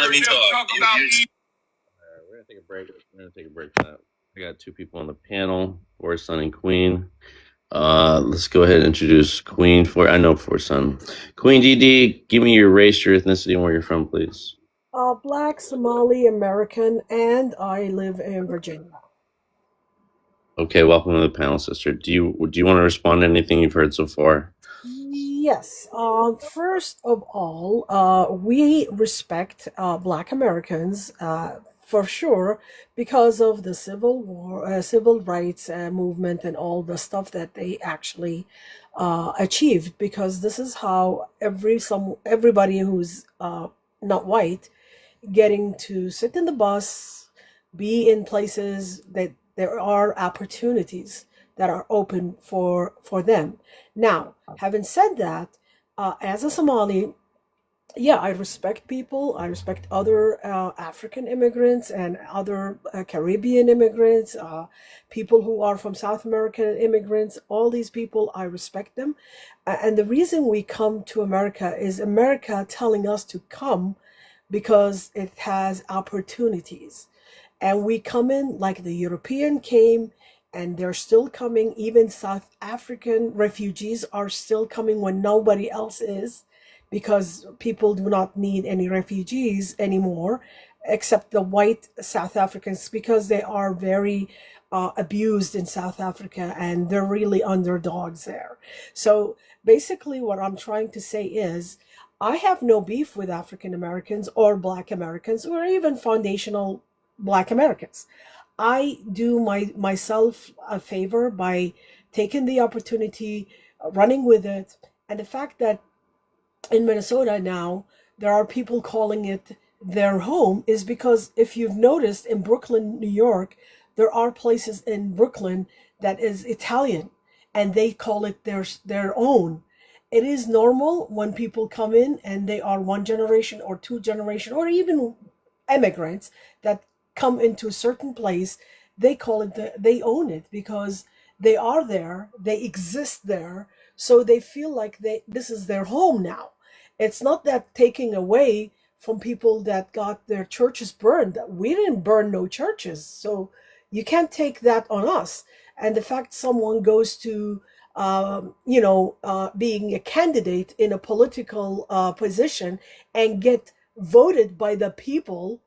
let me talk. We're gonna take a break. We're gonna take a break from that. I got two people on the panel, Forest Son and Queen. Let's go ahead and introduce Queen. For I know Forest Son. Queen DD, give me your race, your ethnicity, and where you're from, please. Black, Somali, American, and I live in Virginia. Okay, welcome to the panel, sister. Do you want to respond to anything you've heard so far? Yes. First of all, we respect Black Americans for sure because of the Civil War, civil rights movement, and all the stuff that they actually achieved. Because this is how everybody who's not white getting to sit in the bus, be in places that there are opportunities that are open for them. Now, having said that, as a Somali, yeah, I respect people. I respect other African immigrants and other Caribbean immigrants, people who are from South American immigrants. All these people, I respect them. And the reason we come to America is America telling us to come because it has opportunities. And we come in like the European came, and they're still coming. Even South African refugees are still coming when nobody else is, because people do not need any refugees anymore, except the white South Africans, because they are very abused in South Africa and they're really underdogs there. So basically, what I'm trying to say is, I have no beef with African Americans or Black Americans or even foundational Black Americans. I do myself a favor by taking the opportunity, running with it, and the fact that in Minnesota now there are people calling it their home is because if you've noticed in Brooklyn, New York, there are places in Brooklyn that is Italian and they call it their own. It is normal when people come in and they are one generation or two generation or even immigrants that come into a certain place, they call it they own it because they are there, they exist there, so they feel like this is their home now. It's not that taking away from people that got their churches burned. We didn't burn no churches, so you can't take that on us. And the fact someone goes to being a candidate in a political position and get voted by the people,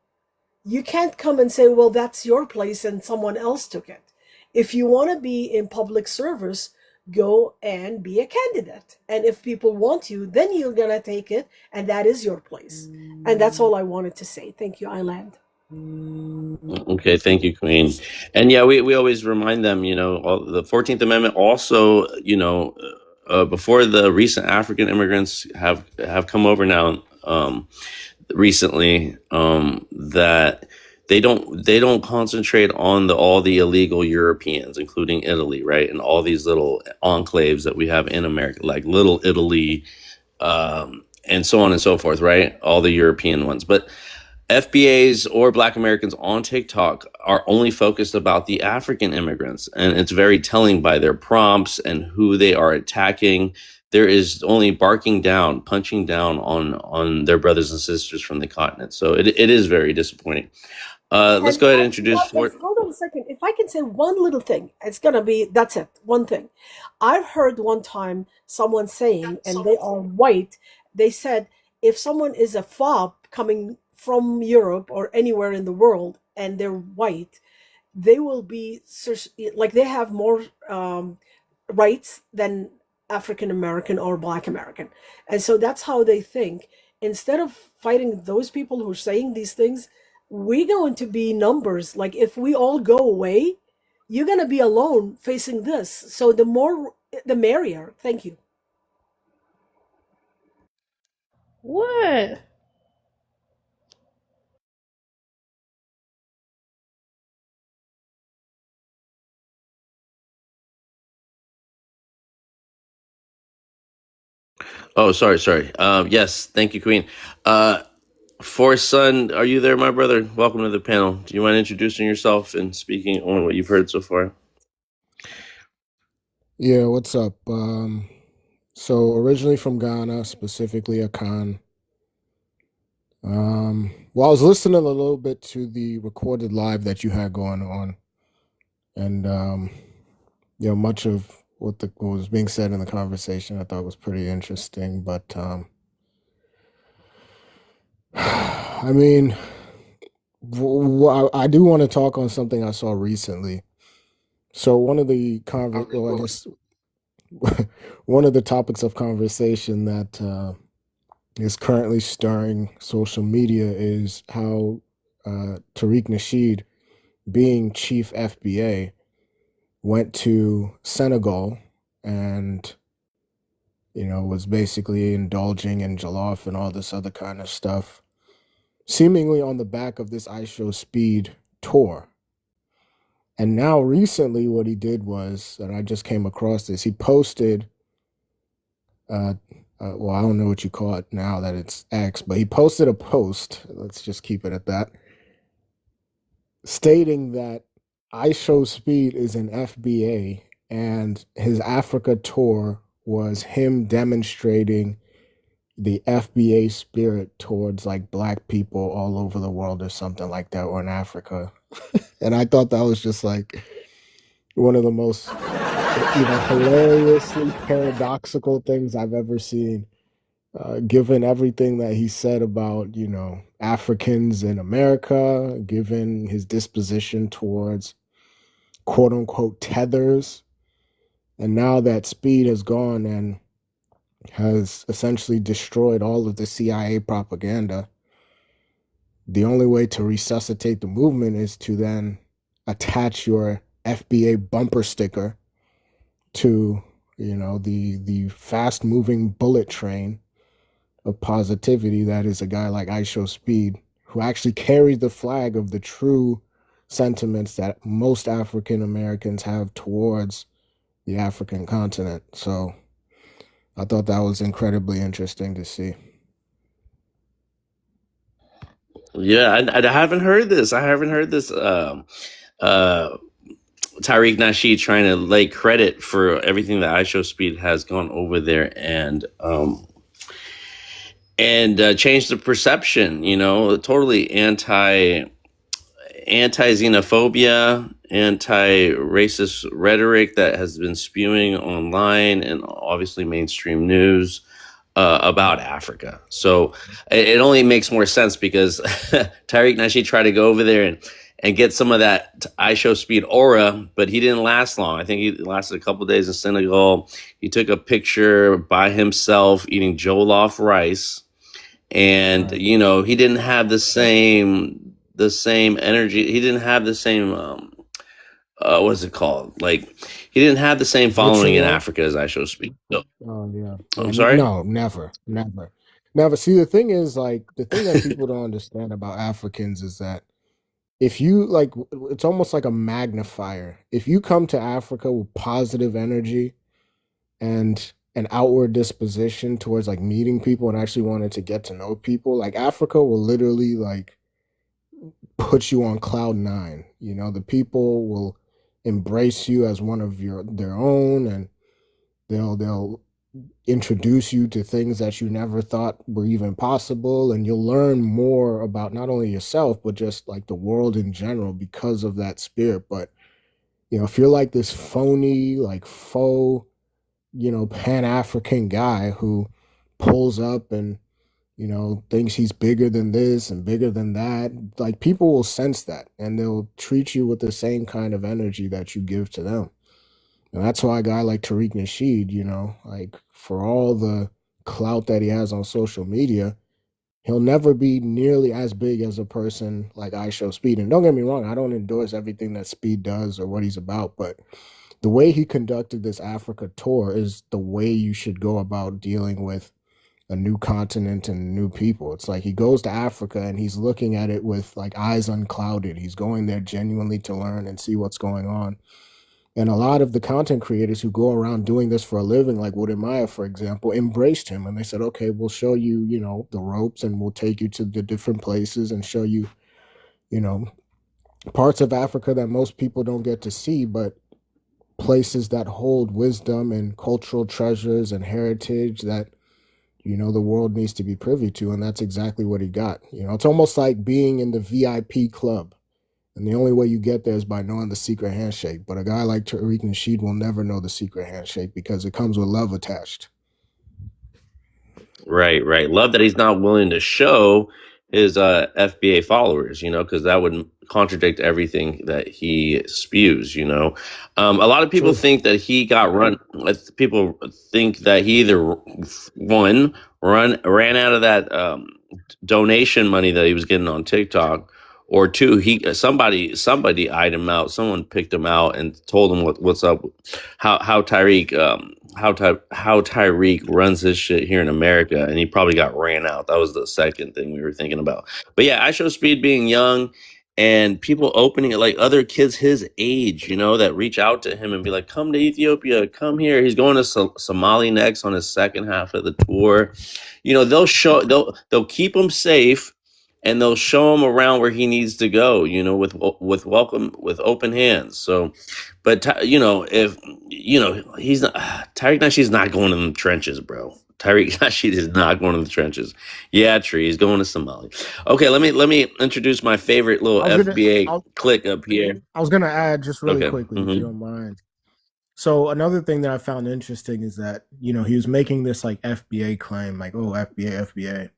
you can't come and say, well, that's your place and someone else took it. If you want to be in public service, go and be a candidate. And if people want you, then you're going to take it, and that is your place. And that's all I wanted to say. Thank you, I land. Okay, thank you, Queen. And yeah, we always remind them, the 14th Amendment also, before the recent African immigrants have come over now, recently, that they don't concentrate on all the illegal Europeans, including Italy, right? And all these little enclaves that we have in America, like Little Italy, and so on and so forth, right? All the European ones. But FBAs or Black Americans on TikTok are only focused about the African immigrants, and it's very telling by their prompts and who they are attacking. There is only barking down, punching down on their brothers and sisters from the continent. So it is very disappointing. Let's go ahead and introduce Fort. Hold on a second. If I can say one little thing, it's going to be that's it. One thing. I've heard one time someone saying, and they are white, they said if someone is a fob coming from Europe or anywhere in the world and they're white, they will be like they have more rights than African American or Black American. And so that's how they think. Instead of fighting those people who are saying these things, we're going to be numbers. Like if we all go away, you're going to be alone facing this. So the more, the merrier. Thank you. What? Oh, sorry. Yes, thank you, Queen. Forrest Son, are you there, my brother? Welcome to the panel. Do you mind introducing yourself and speaking on what you've heard so far? Yeah, what's up? So originally from Ghana, specifically Akan. Well, I was listening a little bit to the recorded live that you had going on, and much of what was being said in the conversation I thought was pretty interesting. But I mean, I do want to talk on something I saw recently. So one of the well, I guess one of the topics of conversation that is currently stirring social media is how Tariq Nasheed, being chief FBA, went to Senegal and was basically indulging in jollof and all this other kind of stuff, seemingly on the back of this I Show Speed tour. And now recently what he did was, and I just came across this, he posted well, I don't know what you call it now that it's X, but he posted a post, let's just keep it at that, stating that I Show Speed is an FBA and his Africa tour was him demonstrating the FBA spirit towards like black people all over the world or something like that, or in Africa. And I thought that was just like one of the most hilariously paradoxical things I've ever seen, given everything that he said about Africans in America, given his disposition towards quote unquote tethers. And now that Speed has gone and has essentially destroyed all of the CIA propaganda, the only way to resuscitate the movement is to then attach your FBA bumper sticker to the fast moving bullet train of positivity that is a guy like I Show Speed, who actually carries the flag of the true sentiments that most African Americans have towards the African continent. So I thought that was incredibly interesting to see. Yeah, I haven't heard this. I haven't heard this. Tariq Nasheed trying to lay credit for everything that I Show Speed has gone over there and change the perception. Totally anti-xenophobia, anti-racist rhetoric that has been spewing online and obviously mainstream news about Africa. So it only makes more sense because Tariq Nasheed tried to go over there and get some of that I Show Speed aura, but he didn't last long. I think he lasted a couple of days in Senegal. He took a picture by himself eating jollof rice, and Right. he didn't have the same energy. He didn't have the same what's it called? Like, he didn't have the same following in Vitriol. Africa as I Show Speed. So, Oh yeah. I'm sorry? No, never. See, the thing is, like, the thing that people don't understand about Africans is that if you like, it's almost like a magnifier. If you come to Africa with positive energy and an outward disposition towards like meeting people and actually wanting to get to know people, like Africa will literally like put you on cloud nine. The people will embrace you as one of their own, and they'll introduce you to things that you never thought were even possible, and you'll learn more about not only yourself but just like the world in general because of that spirit. But if you're like this phony, like faux, pan-African guy who pulls up and thinks he's bigger than this and bigger than that, like, people will sense that and they'll treat you with the same kind of energy that you give to them. And that's why a guy like Tariq Nasheed, like, for all the clout that he has on social media, he'll never be nearly as big as a person like I Show Speed. And don't get me wrong, I don't endorse everything that Speed does or what he's about, but the way he conducted this Africa tour is the way you should go about dealing with a new continent and new people. It's like he goes to Africa and he's looking at it with like eyes unclouded. He's going there genuinely to learn and see what's going on. And a lot of the content creators who go around doing this for a living, like Wood and Maya, for example, embraced him. And they said, okay, we'll show you, the ropes, and we'll take you to the different places and show you, parts of Africa that most people don't get to see, but places that hold wisdom and cultural treasures and heritage that the world needs to be privy to, and that's exactly what he got. It's almost like being in the VIP club. And the only way you get there is by knowing the secret handshake. But a guy like Tariq Nasheed will never know the secret handshake because it comes with love attached. Right, right. Love that he's not willing to show his FBA followers, because that would contradict everything that he spews. A lot of people True. think that he got run. People think that he either ran out of that donation money that he was getting on TikTok, or two, somebody eyed him out. Someone picked him out and told him what's up, how Tyreek how Tyreek runs his shit here in America, and he probably got ran out. That was the second thing we were thinking about. But yeah, I Show Speed being young and people opening it, like other kids his age, that reach out to him and be like, "Come to Ethiopia, come here." He's going to Somali next on his second half of the tour. They'll keep him safe, and they'll show him around where he needs to go. With open hands. So, but if he's not, Tariq Nasheed's not going in the trenches, bro. Tariq Nasheed is not going in the trenches. Yeah, Tree, he's going to Somalia. Okay, let me introduce my favorite little FBA click up here. I was gonna add just really quickly, if you don't mind. So another thing that I found interesting is that he was making this like FBA claim, like, oh, FBA.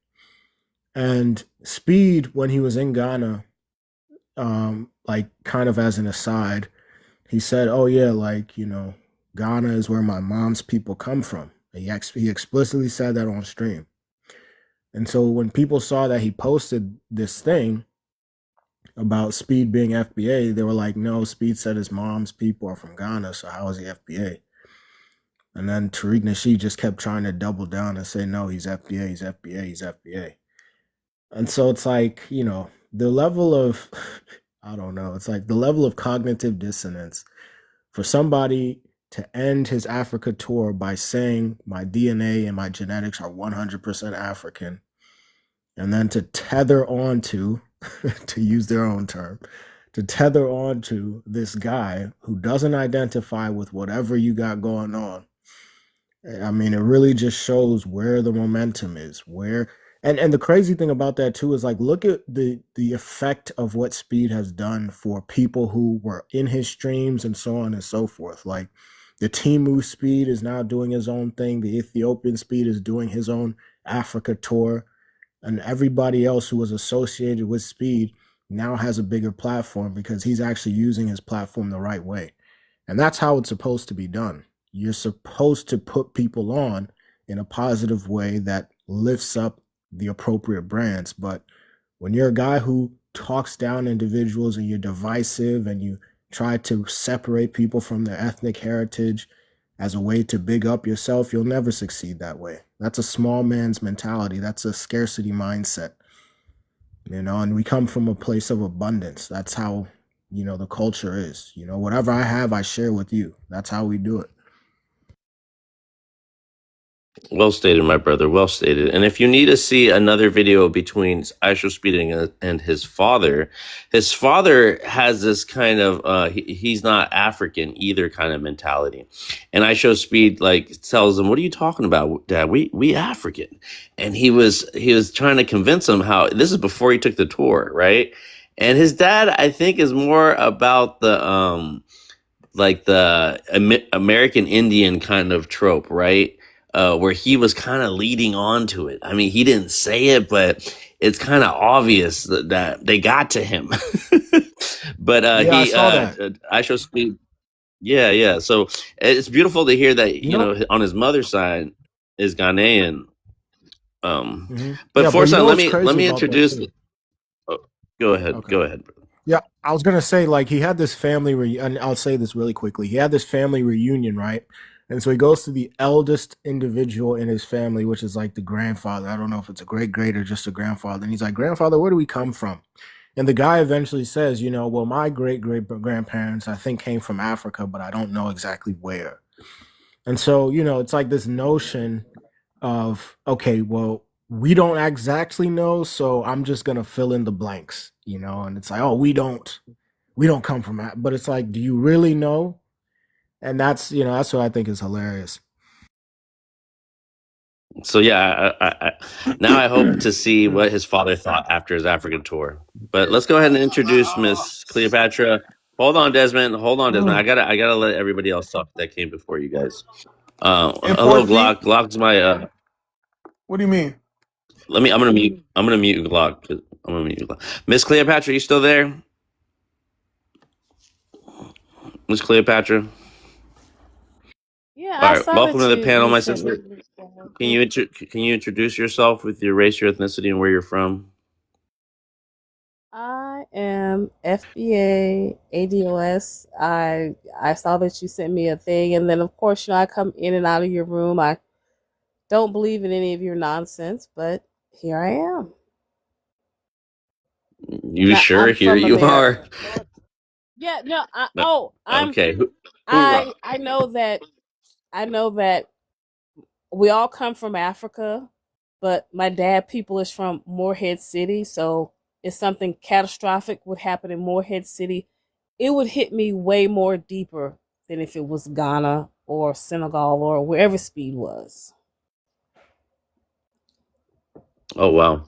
And Speed, when he was in Ghana, like kind of as an aside, he said, "Oh yeah, like Ghana is where my mom's people come from." He explicitly said that on stream. And so when people saw that he posted this thing about Speed being FBA, they were like, "No, Speed said his mom's people are from Ghana, so how is he FBA?" And then Tariq Nasheed just kept trying to double down and say, "No, he's FBA, he's FBA, he's FBA." And so it's like, the level of, I don't know, it's like the level of cognitive dissonance for somebody to end his Africa tour by saying my DNA and my genetics are 100% African, and then to tether on to use their own term, to tether on to this guy who doesn't identify with whatever you got going on. I mean, it really just shows where the momentum is, and the crazy thing about that too is like, look at the effect of what Speed has done for people who were in his streams and so on and so forth. Like the Timu Speed is now doing his own thing. The Ethiopian Speed is doing his own Africa tour, and everybody else who was associated with Speed now has a bigger platform because he's actually using his platform the right way. And that's how it's supposed to be done. You're supposed to put people on in a positive way that lifts up the appropriate brands. But when you're a guy who talks down individuals and you're divisive and you try to separate people from their ethnic heritage as a way to big up yourself, you'll never succeed that way. That's a small man's mentality. That's a scarcity mindset. And we come from a place of abundance. That's how, the culture is. Whatever I have, I share with you. That's how we do it. Well stated, my brother. Well stated. And if you need to see another video between I Show Speed and his father has this kind of he's not African either kind of mentality. And I Show Speed like tells him, "What are you talking about, Dad? We African." And he was trying to convince him how this is before he took the tour, right? And his dad, I think, is more about the like the American Indian kind of trope, right? Where he was kind of leading on to it. I mean, he didn't say it, but it's kind of obvious that they got to him. But I saw that. I Show Speed. Yeah. So it's beautiful to hear that, on his mother's side is Ghanaian. But Forsyth, let me introduce. Go ahead. Okay. Go ahead. Yeah, I was gonna say, like, he had this family and I'll say this really quickly. He had this family reunion, right? And so he goes to the eldest individual in his family, which is like the grandfather. I don't know if it's a great or just a grandfather. And he's like, "Grandfather, where do we come from?" And the guy eventually says, "Well, my great grandparents, I think, came from Africa, but I don't know exactly where." And so, it's like this notion of, okay, well, we don't exactly know, so I'm just going to fill in the blanks, and it's like, oh, we don't come from that. But it's like, do you really know? And that's what I think is hilarious. So yeah, now I hope to see what his father thought after his African tour. But let's go ahead and introduce Miss Cleopatra. Hold on, Desmond. Hold on, Desmond. I gotta let everybody else talk that came before you guys. Hello, Glock. Glock's my. What do you mean? I'm gonna mute. I'm gonna mute Glock. I'm gonna mute Glock. Miss Cleopatra, you still there? Miss Cleopatra. Yeah, All I right. saw Welcome that to the panel, you my sent sister. me. Can you introduce yourself with your race, your ethnicity, and where you're from? I am FBA ADOS. I saw that you sent me a thing, and then of course, I come in and out of your room. I don't believe in any of your nonsense, but here I am. You sure? I'm Here from you are. America. Yeah, no. No. I'm. Okay. Hoorah. I know that. I know that we all come from Africa, but my dad people is from Morehead City, so if something catastrophic would happen in Morehead City, it would hit me way more deeper than if it was Ghana or Senegal or wherever Speed was. Oh wow.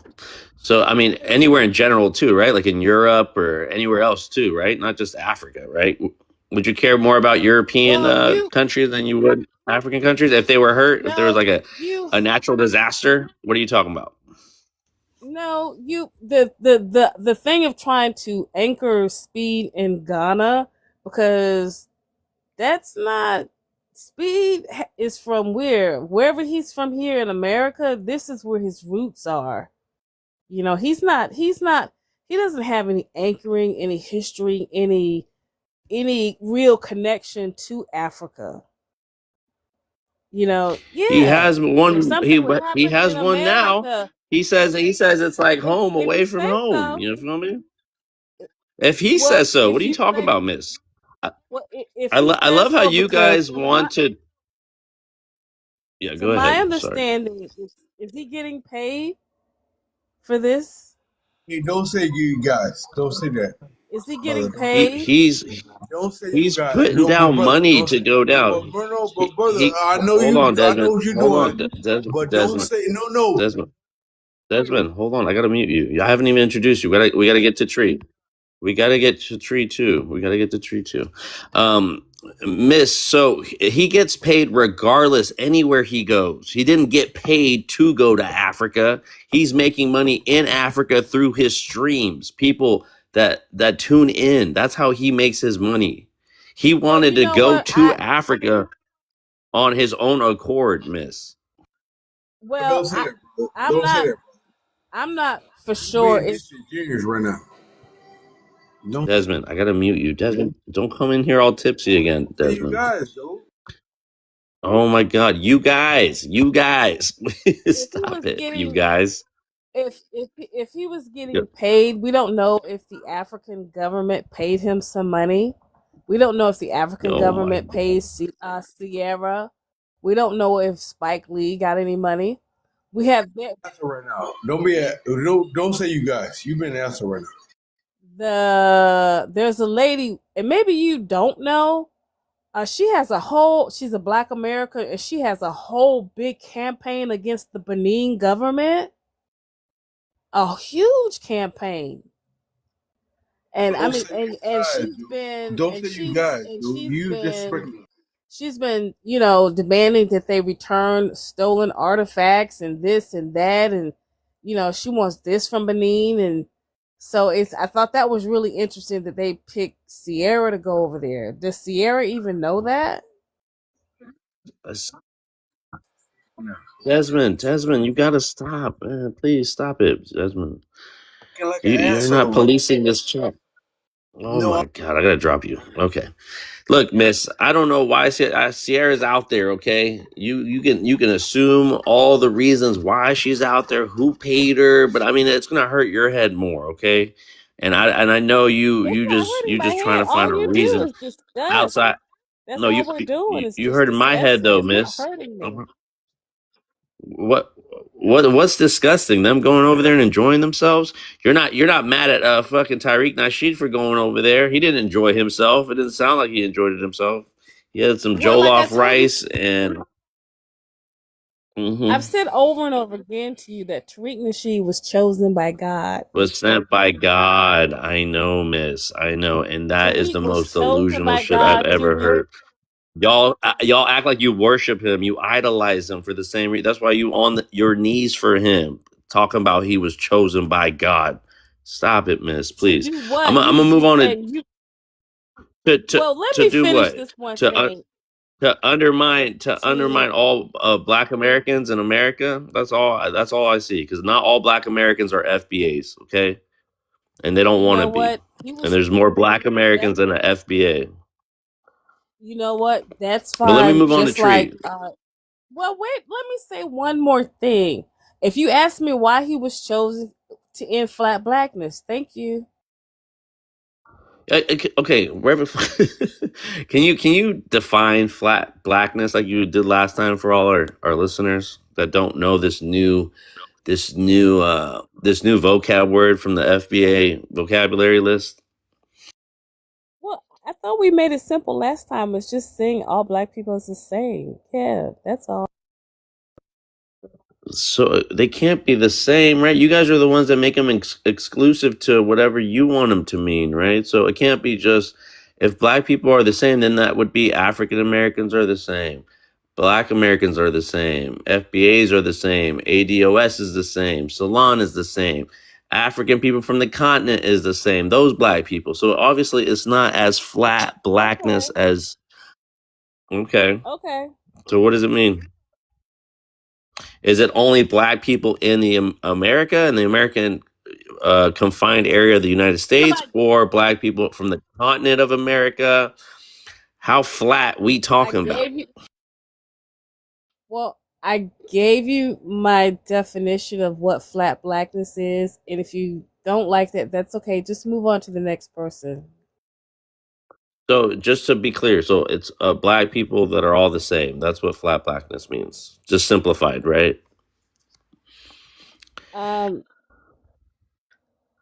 So I mean, anywhere in general too, right? Like in Europe or anywhere else too, right? Not just Africa, right? Would you care more about European Well, you countries than you would African countries if they were hurt? If there was no, like you a natural disaster? What are you talking about? no, you the thing of trying to anchor Speed in Ghana, because that's not Speed is from wherever he's from here in America. This is where his roots are. He doesn't have any anchoring, any history, any real connection to Africa. He Yeah. has If one. something would He happen has in one now. America, He says it's like home if away you from say home. so, You feel me? If he well, says so, what if are you you talking say, about, Miss? I, well, if he I says love how so, you because guys want to. Yeah, to go my ahead. Sorry. understanding, is he getting paid for this? Hey, don't say you guys. Don't say that, Is he brother. getting Don't say that. paid? Don't say you He's guys. putting No, but down brother, money don't to say. go No, down. but no, but brother, I know Hold you. on, I know Desmond. what you're Hold on, doing. But don't Desmond. say no. Desmond. Hold on. I gotta mute you. I haven't even introduced you. We gotta get to Tree. We gotta get to Tree too. Miss. So he gets paid regardless anywhere he goes. He didn't get paid to go to Africa. He's making money in Africa through his streams. People that tune in. That's how he makes his money. He Well, wanted you to know go what? to Africa on his own accord, Miss. Well, Don't say that, brother. I'm Don't say not that. I'm not for You're sure being if disingenuous right now. Don't Desmond, I gotta mute you. Desmond, don't come in here all tipsy again, say you Desmond. guys, though. Oh my God, you guys, if he stop was it, you getting guys. if he was Yep. getting paid. We don't know if the African government paid him some money. We don't know if the African Oh my government God. pays Sierra. We don't know if Spike Lee got any money. We have Answer right now. Don't say you guys. You've been answering right now. there's a lady, and maybe you don't know. She's a Black American, and she has a whole big campaign against the Benin government. A huge campaign. And I Don't mean, say you and guys, she's dude. been, Don't and say you guys, and dude. You disrespect me. she's been, demanding that they return stolen artifacts and this and that, and she wants this from Benin, and so I thought that was really interesting that they picked Sierra to go over there. Does Sierra even know that? Desmond, you gotta stop, man. Please stop it, Desmond. Like an You're not asshole right policing this chat. Oh now. No, my God, I gotta drop you. Okay. Look, Miss, I don't know why Sierra's out there. Okay, you can assume all the reasons why she's out there, who paid her, but I mean it's gonna hurt your head more. Okay, and I know It's not hurting you my just trying head. to All find a you do reason is discuss. outside. That's No, all we're doing is you just heard in my head discussing. though, It's not Miss. hurting me. What what's disgusting? Them going over there and enjoying themselves? You're not mad at fucking Tariq Nasheed for going over there. He didn't enjoy himself. It didn't sound like he enjoyed it himself. He had some Well, like I jollof told you, rice and I've Mm-hmm. said over and over again to you that Tariq Nasheed was chosen by God. Was sent by God. I know, miss. I know. And that is Tariq the was most chosen delusional by shit I've God to ever work. heard. Y'all act like you worship him. You idolize him for the same reason. That's why you on your knees for him, talking about he was chosen by God. Stop it, miss. To Please. do I'm what? gonna move You on and you. to Well, let to me do finish what? this one thing. To To undermine all Black Americans in America. That's all. That's all I see. Because not all Black Americans are FBAs. Okay, and they don't you want to know be. what? He And was there's more Black that. Americans than the FBA. You know what? That's But let me fine. move on to Just like, Tree. well, wait. Let me say one more thing. If you ask me why he was chosen to end flat blackness, thank you. Okay, can you define flat blackness like you did last time for all our listeners that don't know this new vocab word from the FBA vocabulary list? Well, I thought we made it simple last time. It's just saying all black people is the same. Yeah, that's all. So they can't be the same, right? You guys are the ones that make them exclusive to whatever you want them to mean, right? So it can't be just if black people are the same, then that would be African Americans are the same, Black Americans are the same, FBAs are the same, ADOS is the same, Salon is the same, African people from the continent is the same. Those black people. So obviously, it's not as flat blackness Okay. as okay. Okay. So what does it mean? Is it only black people in the America and the American confined area of the United Because States, or black people from the continent of America? How flat we I talking about? gave you. Well, I gave you my definition of what flat blackness is, and if you don't like that, that's okay. Just move on to the next person. So just to be clear, so it's black people that are all the same. That's what flat blackness means. Just simplified, right? Um,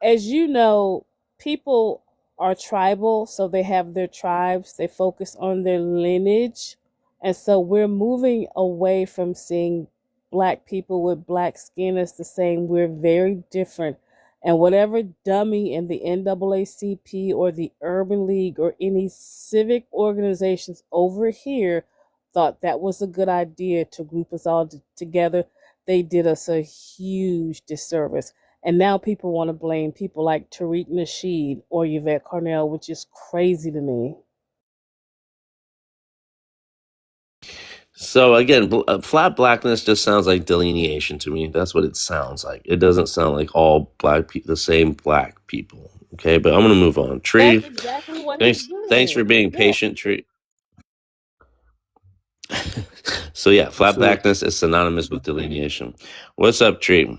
as you know, people are tribal, so they have their tribes, they focus on their lineage. And so we're moving away from seeing black people with black skin as the same. We're very different. And whatever dummy in the NAACP or the Urban League or any civic organizations over here thought that was a good idea to group us all together, they did us a huge disservice. And now people want to blame people like Tariq Nasheed or Yvette Carnell, which is crazy to me. So again, flat blackness just sounds like delineation to me. That's what it sounds like. It doesn't sound like all black people, the same black people. Okay, but I'm gonna move on. That's Tree, exactly what he's thanks for doing. being Yeah. patient, Tree. So yeah, flat So blackness is synonymous with delineation. What's up, Tree?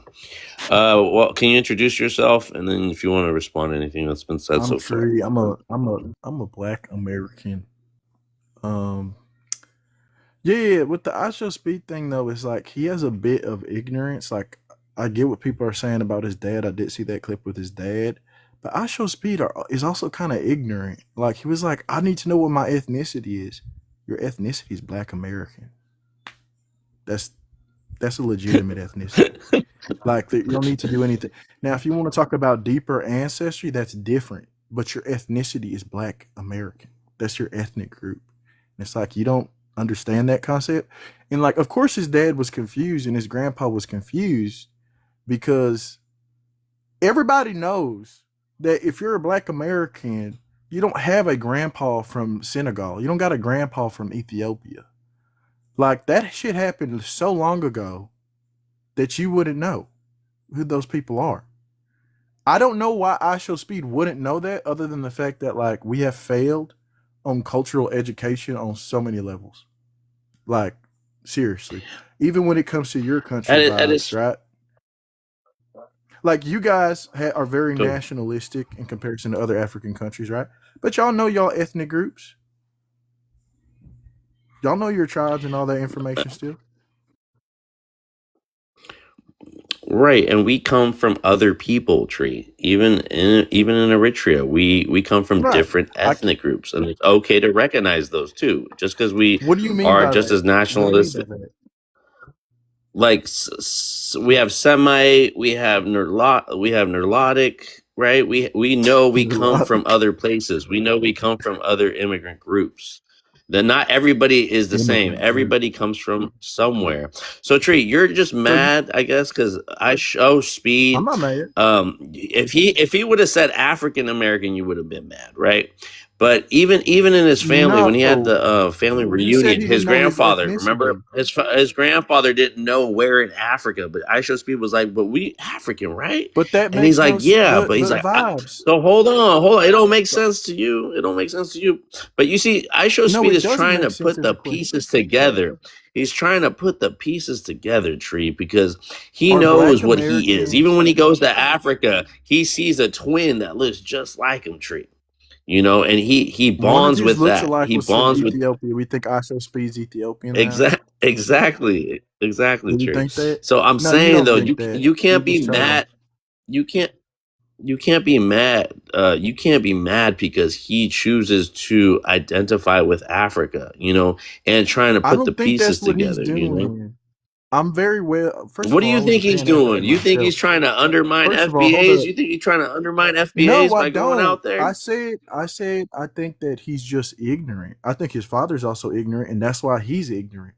Well, can you introduce yourself, and then if you want to respond to anything that's been said I'm so far? Tree. I'm a Black American. Um, yeah. With the I Shall Speed thing though, it's like he has a bit of ignorance. Like I get what people are saying about his dad. I did see that clip with his dad, but I Shall Speed is also kind of ignorant. Like he was like, I need to know what my ethnicity is. Your ethnicity is Black American. That's a legitimate ethnicity. Like you don't need to do anything. Now, if you want to talk about deeper ancestry, that's different. But your ethnicity is Black American. That's your ethnic group. And it's like you don't understand that concept. And like, of course, his dad was confused and his grandpa was confused because everybody knows that if you're a Black American, you don't have a grandpa from Senegal. You don't got a grandpa from Ethiopia. Like that shit happened so long ago that you wouldn't know who those people are. I don't know why I Shall Speed wouldn't know that, other than the fact that like we have failed on cultural education on so many levels. Like seriously, even when it comes to your country At vibes, its right? Like you guys are very so nationalistic in comparison to other African countries, right? But y'all know y'all ethnic groups. Y'all know your tribes and all that information still. right, and we come from other people, Tree. Even in Eritrea, we come from Right. different ethnic groups, and it's okay to recognize those too. Just because we What do you mean are by just that? as What do you mean by nationalistic. that? like we have Semite, we have Nerlotic, right? We know we come from other places. We know we come from other immigrant groups. Then not everybody is the same. Immigrant Everybody comes from somewhere. So Tree, you're just So you, mad, I guess, because I show I'm Speed. not mad. If he would have said African American, you would have been mad, right? But even in his family, when he had No, the family he said reunion, he his didn't know his grandfather, remember, ethnicity, his grandfather didn't know where in Africa, but Aisha Speed was like, "But we African, right?" but that And he's makes no like, "Yeah," but he's but like, vibes. "So hold on, it don't make But sense to you. It don't make sense to you." But you see, Aisha no, Speed it is doesn't trying to make sense put as the a question. pieces together. He's trying to put the pieces together, Tree, because he Are knows Black what he is. Even Americans? when he goes to Africa, he sees a twin that looks just like him, Tree. You know, and he One of bonds his with that. lookalike He was from bonds with Ethiopia. We think Iso Speed's Ethiopian now. exactly, Do we Tree. think that? So I'm No, you saying don't though, think that. you You're can't be just trolling. mad. You can't be mad. You can't be mad because he chooses to identify with Africa, you know, and trying to I put the don't think pieces that's what he's together, you know. doing. I'm very well. First What of do all, you I was a think he's Pan African doing? You think he's myself. trying to undermine First of all, hold FBAs? up. You think he's trying to undermine FBAs No, I by going don't. out there? I said I think that he's just ignorant. I think his father's also ignorant, and that's why he's ignorant.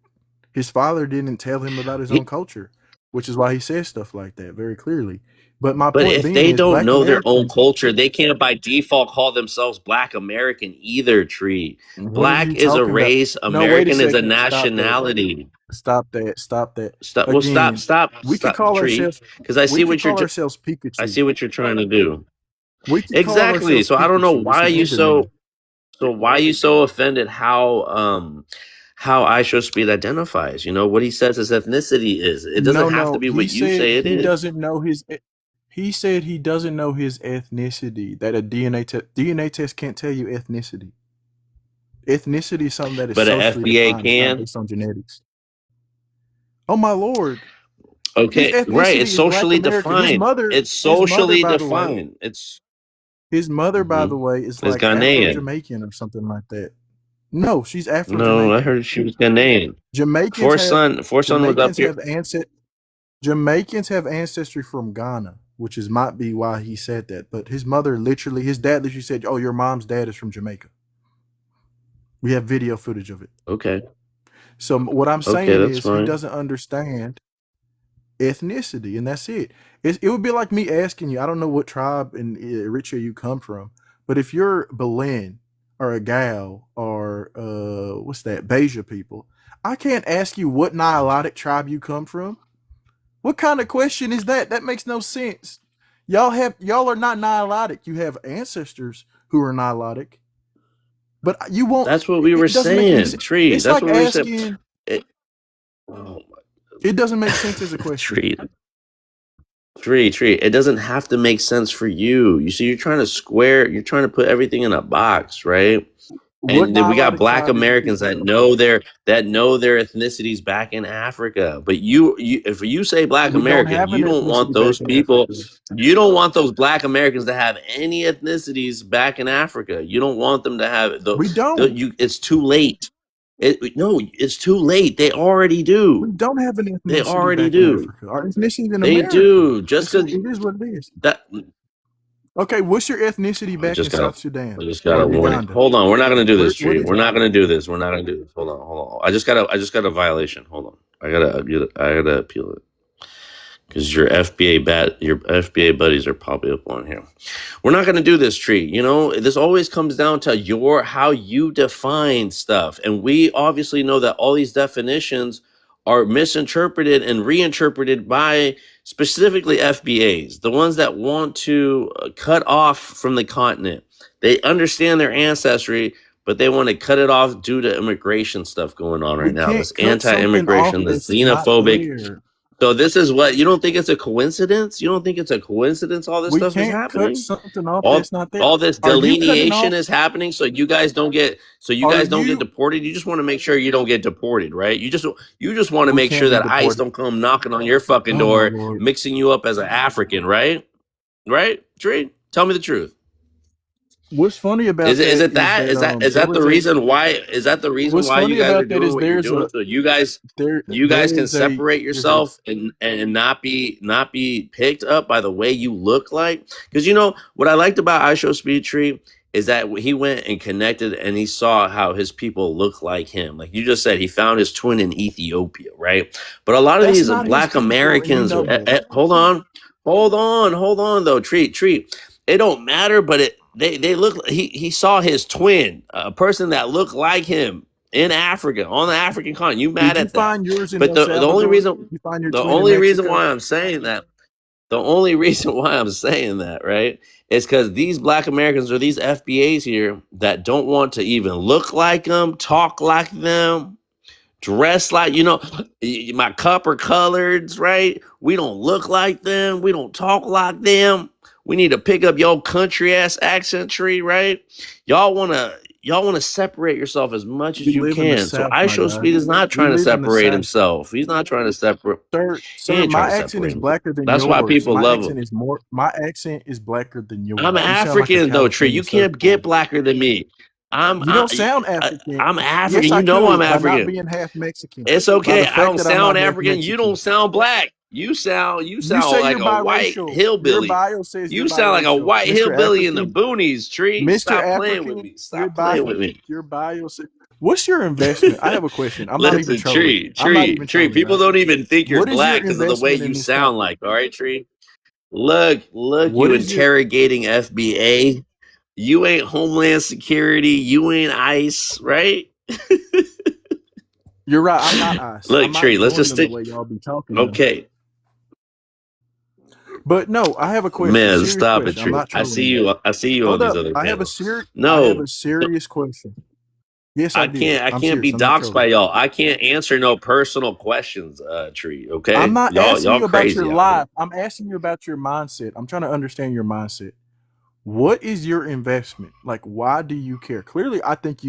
His father didn't tell him about his Yeah, own culture, which is why he says stuff like that very clearly. But my but point if being they is don't Black know their own Americans. culture, they can't by default call themselves Black American either, Tree. What are Black you is a talking about? race, No, wait a American is a second. Stop that. nationality. Stop that. Stop that. Stop. Well, Again, we could call Tree, ourselves because I we see could what you're. call ourselves I Pikachu. see what you're trying to do. We could call Exactly. ourselves So I don't know Pikachu. It's why an you Enderman. why you so offended how IShowSpeed Speed identifies. You know what he says his ethnicity is. It doesn't have to No. be He what you said say it he is. doesn't know his. He said he doesn't know his ethnicity. That a DNA test can't tell you ethnicity. Ethnicity is something that is But a socially FBA defined. It's not can. based on genetics. Oh my lord! His Okay, right. ethnicity It's is Black socially American. defined. It's His mother, socially by the way, defined. It's his mother, by mhm. the way, is It's like Afro Ghanaian. Jamaican or something like that. No, she's Afro No, I Jamaican. heard she was Ghanaian. Jamaicans was up here. Jamaicans have ancestry from Ghana, which is might be why he said that. But his dad literally said, "Oh, your mom's dad is from Jamaica." We have video footage of it. Okay. So what I'm Okay, saying that's is he fine. doesn't understand ethnicity, and that's it. It would be like me asking you. I don't know what tribe in Eritrea you come from, but if you're Belen or a Gal or what's that, Beja people, I can't ask you what Nilotic tribe you come from. What kind of question is that? That makes no sense. Y'all are not Nilotic. You have ancestors who are Nilotic, but you won't. That's what we were It doesn't make any saying, sense. Tree. It's That's like what we were saying. asking. Oh my It doesn't make sense as a question. Tree. It doesn't have to make sense for you. You see, you're trying to put everything in a box, right? What And then we got Nilotic Black tribe did you Americans pick? that know their ethnicities back in Africa. But you if you say Black We don't American, have an you don't want ethnicity back those in people. Africa. You don't want those Black Americans to have any ethnicities back in Africa. You don't want them to have We don't. It's too late. It's too late. They already We do. don't have an They ethnicity already back in do. Africa. Our ethnicity is in They America. do. Just It because is what it is. that. Okay, what's your ethnicity I back in just got South Sudan I just got or a warning. Uganda? Hold on, we're not gonna do this, What Tree. is We're it? not gonna do this. Hold on. I just got a violation. Hold on. I gotta appeal it. Because your FBA buddies are probably up on here. We're not gonna do this, Tree. You know, this always comes down to how you define stuff. And we obviously know that all these definitions are misinterpreted and reinterpreted by specifically FBAs, the ones that want to cut off from the continent. They understand their ancestry, but they want to cut it off due to immigration stuff going on right We now. This can't cut something off anti-immigration, this that's not xenophobic. there. So this is what you don't think it's a coincidence? You don't think it's a coincidence all this We stuff is can't cut happening? something off All that's not there. all this Are you cutting delineation off? is happening so you guys don't get Are deported. You just want to make sure you don't get deported, right? You just want to We make sure can't be that ICE deported. don't come knocking on your fucking Oh my door, lord. mixing you up as an African, right? Right? Tree? Tell me the truth. What's funny about Is that it is that that is there that the was a reason why what's you funny guys are about that doing is what you're doing? So you guys there can is a separate there's a yourself and not be picked up by the way you look like. Because you know what I liked about iShow Speed Tree is that he went and connected and he saw how his people look like him. Like you just said, he found his twin in Ethiopia, right? But a lot of that's these not his Black people, and you Americans, know that. hold on though, treat. It don't matter, but they look. He saw his twin, a person that looked like him in Africa on the African continent. You mad Did you at that? find yours in But El Salvador? You find your the twin in only reason Mexico? why I'm saying that the only reason why I'm saying that, right, is because these Black Americans or these FBAs here that don't want to even look like them, talk like them, dress like, my copper coloreds, right? We don't look like them. We don't talk like them. We need to pick up your country ass accent tree, right? Y'all wanna separate yourself as much as We you live in the can. So South, my iShow guy. Speed is not We trying to live in the separate South. himself. He's not trying to separate. He Sir, ain't trying my to accent separate is himself. blacker than That's why yours. people My love him. accent is more. My accent is blacker than I'm yours. You sound like a African though, Tree. California You Southern can't boy. get blacker than me. I'm You don't I, sound I, African. I'm Yes, African. I You know I'm could by not African. being half Mexican. It's By okay. the I fact don't that I'm not sound half African. You don't Mexican. sound black. You You sound say like you're a white biracial. Your hillbilly. bio says you're You sound like a biracial. white Mr. hillbilly in the African. boonies, Tree. Mr. Stop playing with African, me. Stop playing with me. your bio says. What's your investment? I have a question. I'm not even Listen, trolling. I'm not even Tree. trolling, People right? don't even think you're What is your black because of the way investment in you this company? sound like. All right, Tree. Look, What you is your interrogating FBA. You ain't Homeland Security. You ain't ICE, right? You're right. I'm not ICE. I'm Look, not Tree, let's just joining the stick. way y'all be talking though. Okay. But no, I have a question. Man, Serious stop it, question. I'm Tree. not trolling you. I see you on Hold these up. other channels. I have No, a serious question. Yes, I do. I I'm can't serious. be I'm not doxxed by trolling. y'all. I can't answer no personal questions, Tree. I'm Okay? not asking Y'all you about your crazy out here. life. I'm asking you about your mindset. I'm trying to understand your mindset. What is your investment? Like, why do you care? Clearly, I think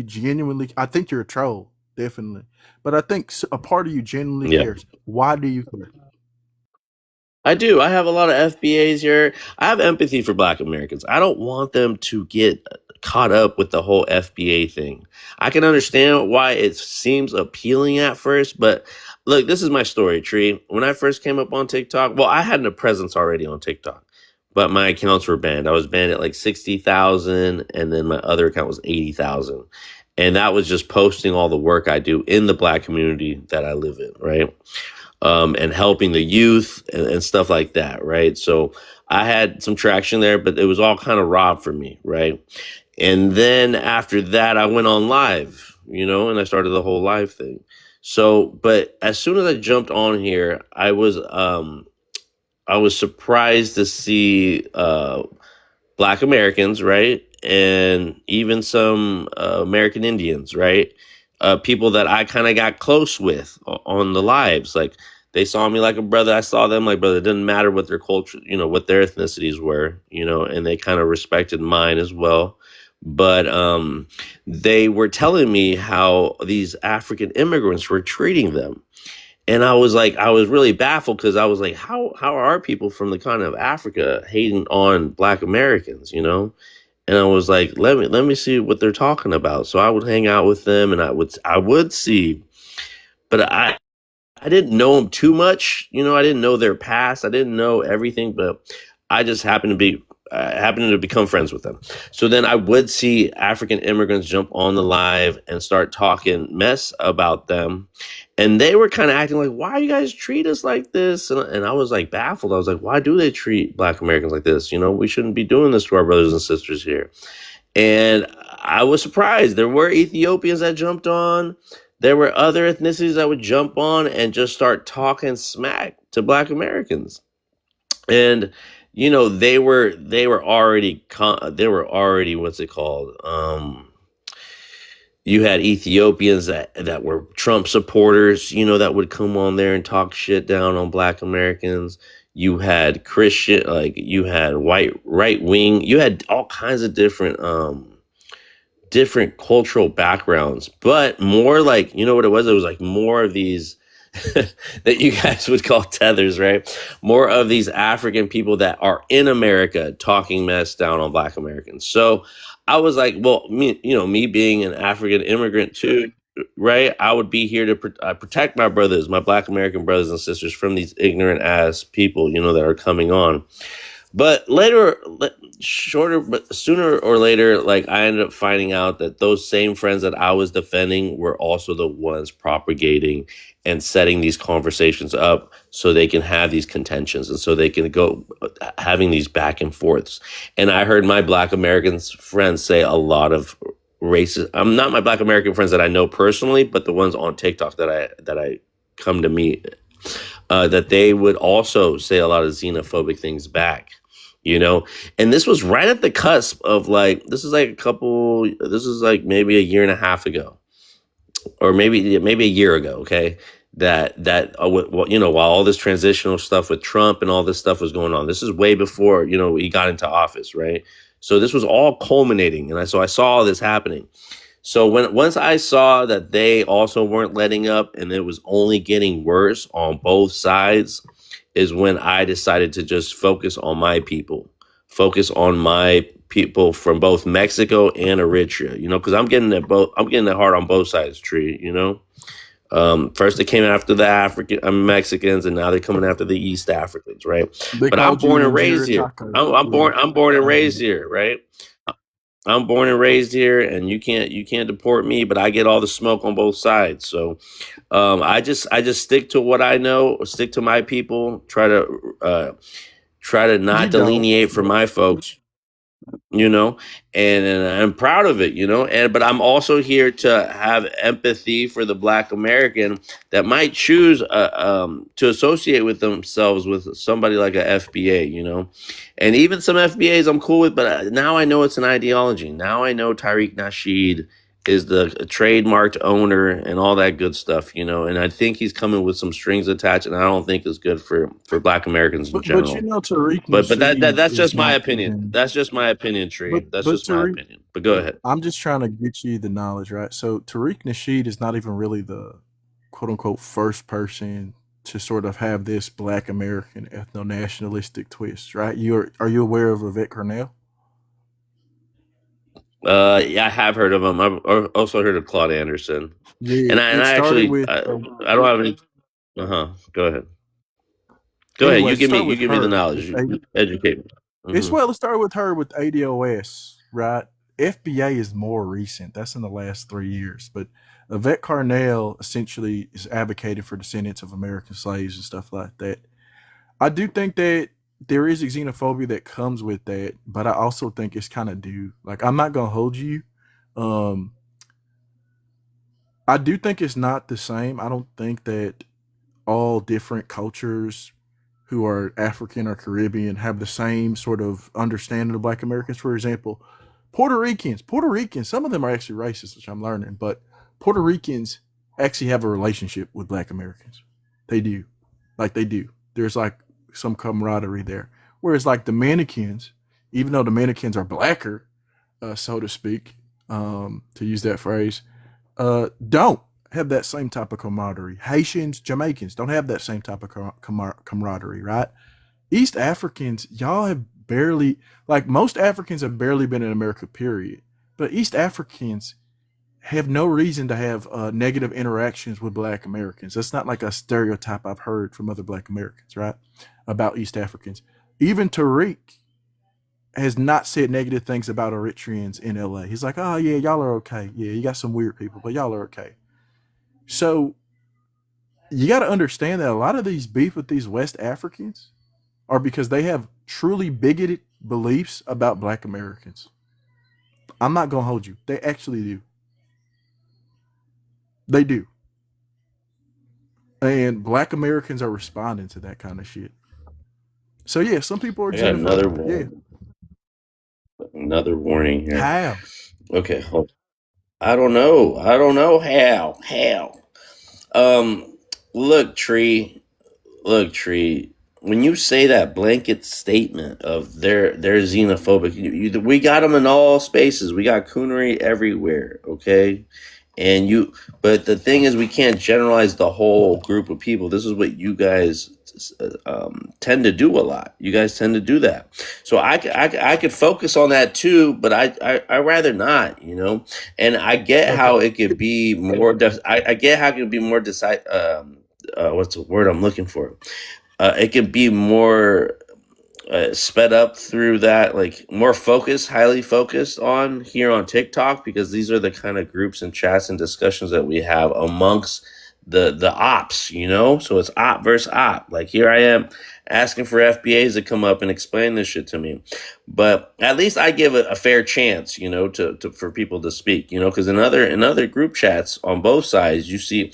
I think you're a troll, definitely. But I think a part of you genuinely Yeah. cares. Why do you care? I do. I have a lot of FBAs here. I have empathy for Black Americans. I don't want them to get caught up with the whole FBA thing. I can understand why it seems appealing at first, but look, this is my story, Tree. When I first came up on TikTok, well, I had a presence already on TikTok, but my accounts were banned. I was banned at like 60,000, and then my other account was 80,000. And that was just posting all the work I do in the Black community that I live in, right? And helping the youth and stuff like that, right? So I had some traction there, but it was all kind of robbed for me, right? And then after that, I went on live, and I started the whole live thing. So, but as soon as I jumped on here, I was surprised to see Black Americans, right? And even some American Indians, right? People that I kind of got close with on the lives. Like they saw me like a brother. I saw them like brother. It didn't matter what their culture, what their ethnicities were, and they kind of respected mine as well. But they were telling me how these African immigrants were treating them. And I was really baffled because I was like, how are people from the continent of Africa hating on Black Americans, And I was like, let me see what they're talking about. So I would hang out with them, and I would see, but I didn't know them too much, I didn't know their past, I didn't know everything, but I just happened to become friends with them. So then I would see African immigrants jump on the live and start talking mess about them. And they were kind of acting like, why you guys treat us like this? And I was like baffled. I was like, why do they treat Black Americans like this? We shouldn't be doing this to our brothers and sisters here. And I was surprised. There were Ethiopians that jumped on. There were other ethnicities that would jump on and just start talking smack to Black Americans. And they were already what's it called? You had Ethiopians that were Trump supporters, that would come on there and talk shit down on Black Americans. You had Christian, like you had white right wing. You had all kinds of different cultural backgrounds, but more like, what it was? It was like more of these that you guys would call tethers, right? More of these African people that are in America talking mess down on Black Americans. So I was like, well, me being an African immigrant too, right? I would be here to protect my brothers, my Black American brothers and sisters from these ignorant ass people, that are coming on. But sooner or later, like I ended up finding out that those same friends that I was defending were also the ones propagating and setting these conversations up so they can have these contentions and so they can go having these back and forths. And I heard my Black American friends say a lot of racist. I'm not my Black American friends that I know personally, but the ones on TikTok that I come to meet, that they would also say a lot of xenophobic things back. And this was right at the cusp of this is like maybe a year and a half ago, or maybe a year ago. Okay. While all this transitional stuff with Trump and all this stuff was going on, this is way before, he got into office. Right. So this was all culminating. And so I saw all this happening. So once I saw that they also weren't letting up and it was only getting worse on both sides, is when I decided to just focus on my people from both Mexico and Eritrea, because I'm getting it hard on both sides, Tree, First they came after the Mexicans, and now they're coming after the East Africans, right? But I'm born and raised here. I'm born and raised here, right? I'm born and raised here, and you can't deport me, but I get all the smoke on both sides. So I just stick to what I know, stick to my people, try to not delineate for my folks, and I'm proud of it, but I'm also here to have empathy for the Black American that might choose to associate with themselves with somebody like a FBA, and even some FBAs I'm cool with, but now I know it's an ideology. Now I know Tariq Nasheed is the trademarked owner and all that good stuff, and I think he's coming with some strings attached, and I don't think it's good for Black Americans in general. But Tariq Nasheed that's just my opinion. That's just my opinion, Tree. That's just my opinion. But go ahead. I'm just trying to get you the knowledge, right? So Tariq Nasheed is not even really the quote unquote first person to sort of have this Black American ethno-nationalistic twist, right? Are you aware of Yvette Carnell? Yeah, I have heard of him. I've also heard of Claude Anderson. Yeah, and I actually I don't have any. Go ahead. Go ahead. You give me the knowledge. You educate me. It started with her with ADOS, right? FBA is more recent. That's in the last 3 years. But Yvette Carnell essentially is advocating for descendants of American slaves and stuff like that. I do think that there is a xenophobia that comes with that, but I also think it's kind of due. Like, I'm not going to hold you. I do think it's not the same. I don't think that all different cultures who are African or Caribbean have the same sort of understanding of Black Americans. For example, Puerto Ricans, some of them are actually racist, which I'm learning, but Puerto Ricans actually have a relationship with Black Americans. They do. They do. There's some camaraderie there. Whereas Dominicans, even though Dominicans are blacker, so to speak, to use that phrase, don't have that same type of camaraderie. Haitians, Jamaicans don't have that same type of camaraderie, right? East Africans, y'all have barely, most Africans have barely been in America, period. But East Africans have no reason to have negative interactions with Black Americans. That's not a stereotype I've heard from other Black Americans, right? About East Africans. Even Tariq has not said negative things about Eritreans in LA. He's like, oh yeah, y'all are okay. Yeah, you got some weird people, but y'all are okay. So you got to understand that a lot of these beef with these West Africans are because they have truly bigoted beliefs about Black Americans. I'm not going to hold you. They actually do. They do. And Black Americans are responding to that kind of shit. So yeah, some people are another warning. Yeah. Another warning here. How? Okay, hold. I don't know how. Look, Tree. When you say that blanket statement of they're xenophobic, we got them in all spaces. We got coonery everywhere, okay? And but the thing is, we can't generalize the whole group of people. This is what you guys tend to do a lot. You guys tend to do that. So I could focus on that too, but I rather not, you know. And I get Okay. how it could be more. I get how it could be more what's the word I'm looking for? It can be more sped up through that, like more focused, highly focused on here on TikTok, because these are the kind of groups and chats and discussions that we have amongst the ops, you know. So it's op versus op. Like here I am asking for FBAs to come up and explain this shit to me, but at least I give a fair chance, you know, to for people to speak, you know, because in other group chats on both sides, you see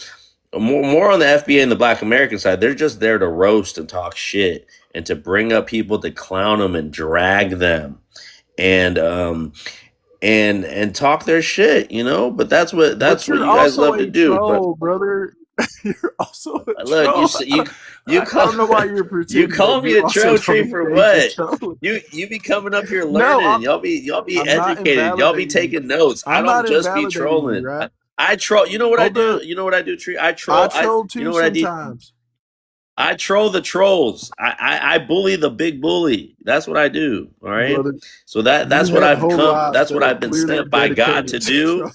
more on the FBA and the Black American side, they're just there to roast and talk shit and to bring up people to clown them and drag them and talk their shit, you know. But that's what But you you're guys also love to a do. But troll, brother. You're also a look, troll. you I call don't know why you're you pretending call that me you a also troll don't tree for engage in what? trolling. You be coming up here No, learning. Y'all be I'm not educated. Y'all be invalidating you. taking notes. I I'm don't not just be invalidating you, trolling. right? I troll. You know what I Hold do? up. You know what I do, Tree? I I troll. troll You too know what I do? sometimes. I troll the trolls. I bully the big bully. That's what I do. All right. Brother, So you that's what have I've whole come. lives That's that what are I've been clearly sent by God dedicated to to do. troll.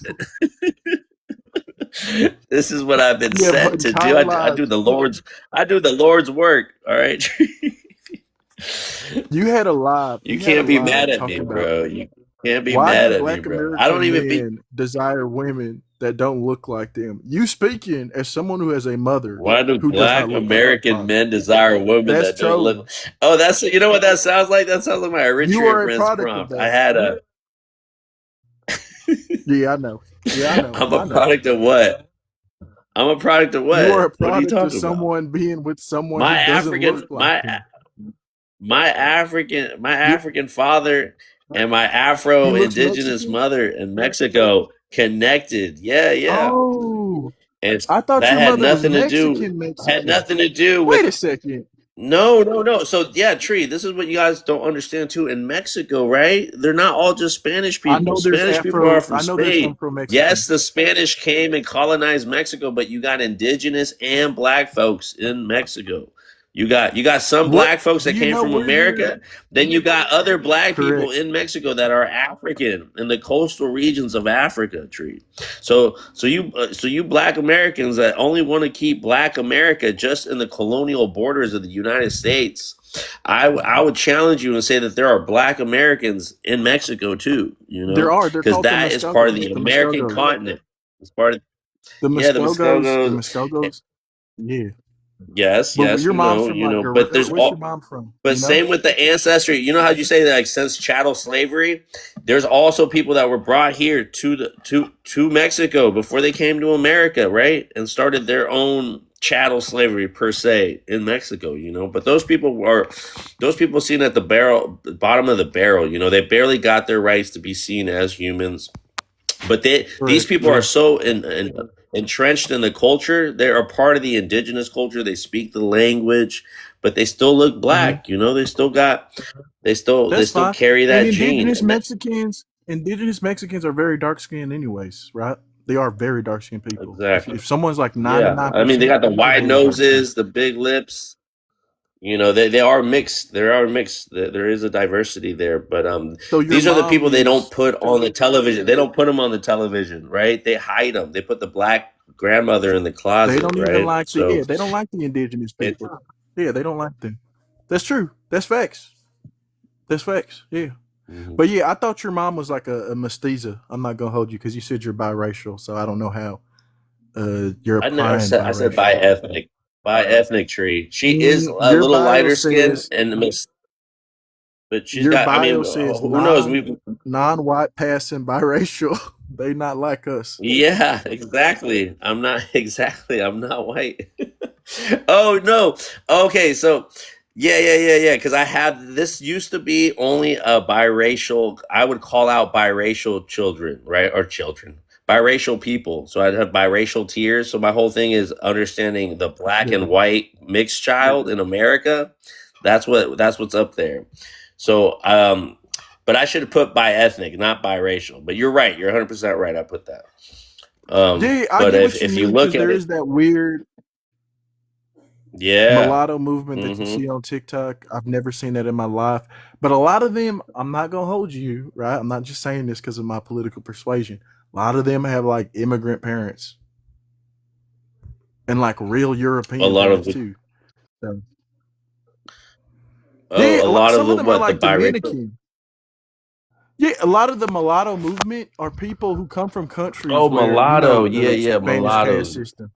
This is what I've been You have sent to do. entire I do lives. the Lord's. I do the Lord's work. All right. You had a live. You You had a can't be live mad at me, talking about bro. You can't be why mad do at me, Black bro. I don't American even be. men desire women that don't look like them. You speaking as someone who has a mother Why do who does not Black look like your American father. men desire women That's that don't look? trolling. Oh, that's, you know what that sounds like. That sounds like my You Eritrean are a friend's product of prompt. I that. had a. Yeah, I know. Yeah, I know. I'm I a know. product of what? I'm a product of You are a what? What are you product of talking about? someone being with someone My who doesn't look African, like them. my You African father and my he Afro looks indigenous Mexican? mother in Mexico connected. Yeah, yeah. Oh, And I thought that your had mother was nothing to do. Mexican Had Mexican. nothing to do Wait with. a second. No, no, no. So yeah, Tree, this is what you guys don't understand too. In Mexico, right? They're not all just Spanish I people. know there's Spanish people are from I know there's Spain. Afro Yes, Mexicans. the Spanish came and colonized Mexico, but you got indigenous and black folks in Mexico. You got some What black folks do that you came know from where you're America. Then you got other black people correct? in Mexico that are African in the coastal regions of Africa, Tree. So you Black Americans that only want to keep Black America just in the colonial borders of the United States, I would challenge you and say that there are Black Americans in Mexico too. You know, They're because called the that is part of Muskogos. the The American Muskogos. continent. It's part of The yeah, the Muskogos. The Muskogos. Muskogos. Yeah. Yes, But yes, your mom's from you like know, but there's where's your all. mom from? But You know? same with the ancestry. You know how you say that, like, since chattel slavery, there's also people that were brought here to Mexico before they came to America, right? And started their own chattel slavery per se in Mexico, you know. But those people seen at the bottom of the barrel, you know, they barely got their rights to be seen as humans. But these Correct. people are Yeah. so entrenched in the culture. They're a part of the indigenous culture. They speak the language, but they still look Mm-hmm. black. You know, they still That's fine. carry And that gene. indigenous Mexicans are very dark skinned anyways, right? They are very dark skinned people. Exactly. If someone's like Yeah, 99%, I mean, they got the wide very dark-skinned. noses, the big lips. You know, they are mixed. They are mixed. There is a diversity there, but So your these are the mom people they don't is put on the television. They don't put them on the television, right? They hide them. They put the Black grandmother in the they closet, don't even right? like So they don't like the indigenous it, people. Yeah, they don't like them. That's true. That's facts. That's facts. Yeah. mhm. But yeah, I thought your mom was like a mestiza. I'm not gonna hold you because you said you're biracial, so I don't know how you're I never applying said. I said biracial. by ethnic tree. She is a Your little bio lighter skin, says but she's your got. I mean, bio says who knows? We non-white passing biracial. They not like us. yeah, exactly. I'm not exactly. I'm not white. Oh no. Okay, so yeah. Because I have this used to be only a biracial. I would call out biracial children, right, or children, biracial people. So I'd have biracial tiers. So my whole thing is understanding the black Yeah. and white mixed child in America. That's what's up there. So but I should have put bi ethnic, not biracial. But you're right. You're 100% right. I put that. Yeah, I But get what you if you mean, look because at there it, is that weird yeah. mulatto movement that you Hmm. see on TikTok. I've never seen that in my life. But a lot of them, I'm not going to hold you, right? I'm not just saying this because of my political persuasion. A lot of them have like immigrant parents and like real A European lot of parents the too. So, yeah, a lot of some of the them are what the like biracial. Dominican. Yeah, a lot of the mulatto movement are people who come from countries Oh, where, mulatto. Yeah, the yeah, Spanish caste mulattoes. system.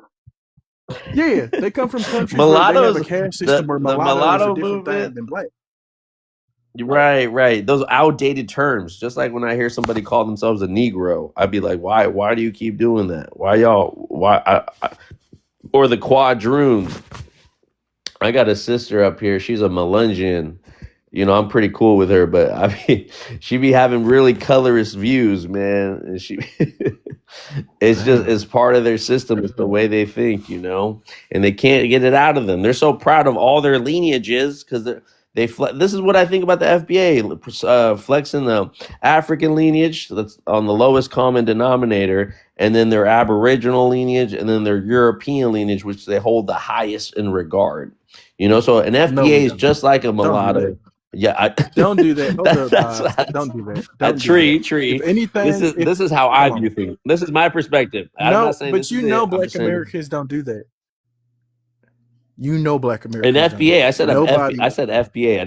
Yeah, they come from countries where they have a Mulattoes. caste system where The mulatto is a mulatto different movement. thing than black. Right, right. Those outdated terms. Just like when I hear somebody call themselves a Negro, I'd be like, "Why? Why do you keep doing that? Why y'all? Why?" Or the quadroon. I got a sister up here. She's a Melungian. You know, I'm pretty cool with her, but I mean, she be having really colorist views, man. And she, it's just Damn. it's part of their system. It's the way they think, you know, and they can't get it out of them. They're so proud of all their lineages because this is what I think about the FBA, flexing the African lineage that's on the lowest common denominator, and then their Aboriginal lineage, and then their European lineage, which they hold the highest in regard. You know, so an No, FBA we is don't. just like a Don't do mulatto. that. Yeah, Don't do that. Hold up, that's Vibes. Don't do that. a Don't do that. tree. If anything, if This is how I hold view on. things. This is my perspective. I'm not No, saying but this is it. I'm black just saying Americans don't do that. You know black an Americans don't do FBA. that. I Nobody. said FBA.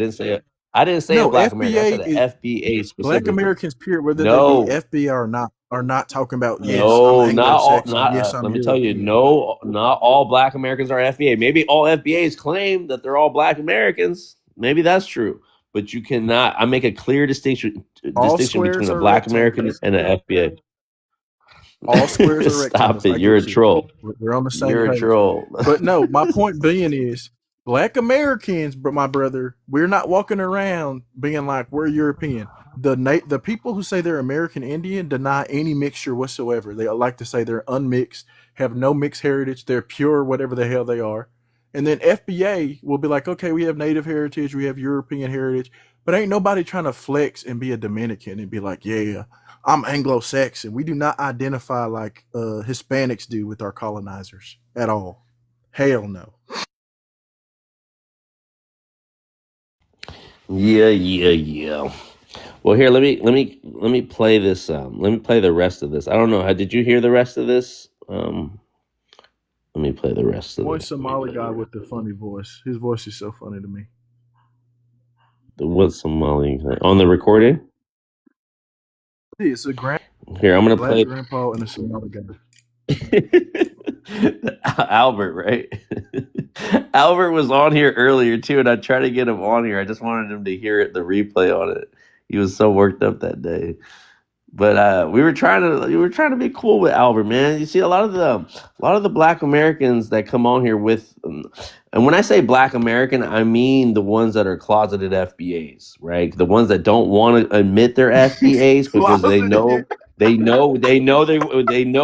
I didn't say a No, black American. I said FBA an is FBA black specifically. Americans, period, whether they be No, FBA or not talking about, yes, I'm no, not all. Anglo-Saxon, Not. yes, I'm Let me tell you, European. no, not all black Americans are FBA. Maybe all FBAs claim that they're all black Americans. Maybe that's true, but you cannot. I make a clear All distinction between squares a are black American rectangles. and an All squares FBA. are Stop rectangles. it! I You're a get you. troll. We're on the same You're a page. troll. But no, my point being is black Americans, but my brother, we're not walking around being like we're European. The people who say they're American Indian deny any mixture whatsoever. They like to say they're unmixed, have no mixed heritage, they're pure, whatever the hell they are. And then FBA will be like, okay, we have Native heritage, we have European heritage, but ain't nobody trying to flex and be a Dominican and be like, yeah, I'm Anglo-Saxon. We do not identify like Hispanics do with our colonizers at all. Hell no. Yeah. Well, here, let me play this. Let me play the rest of this. I don't know. Did you hear the rest of this? Let me play the rest of One this. Let me Somali play guy the with rest the of funny voice. His voice is so funny to me. what Somali on the recording. It's a Here, I'm gonna black play grandpa and a Somali guy. Albert, right? Albert was on here earlier too, and I tried to get him on here. I just wanted him to hear the replay on it. He was so worked up that day. But we were trying to be cool with Albert, man. You see, a lot of the Black Americans that come on here with, and when I say Black American, I mean the ones that are closeted FBAs, right? The ones that don't want to admit they're FBAs because they know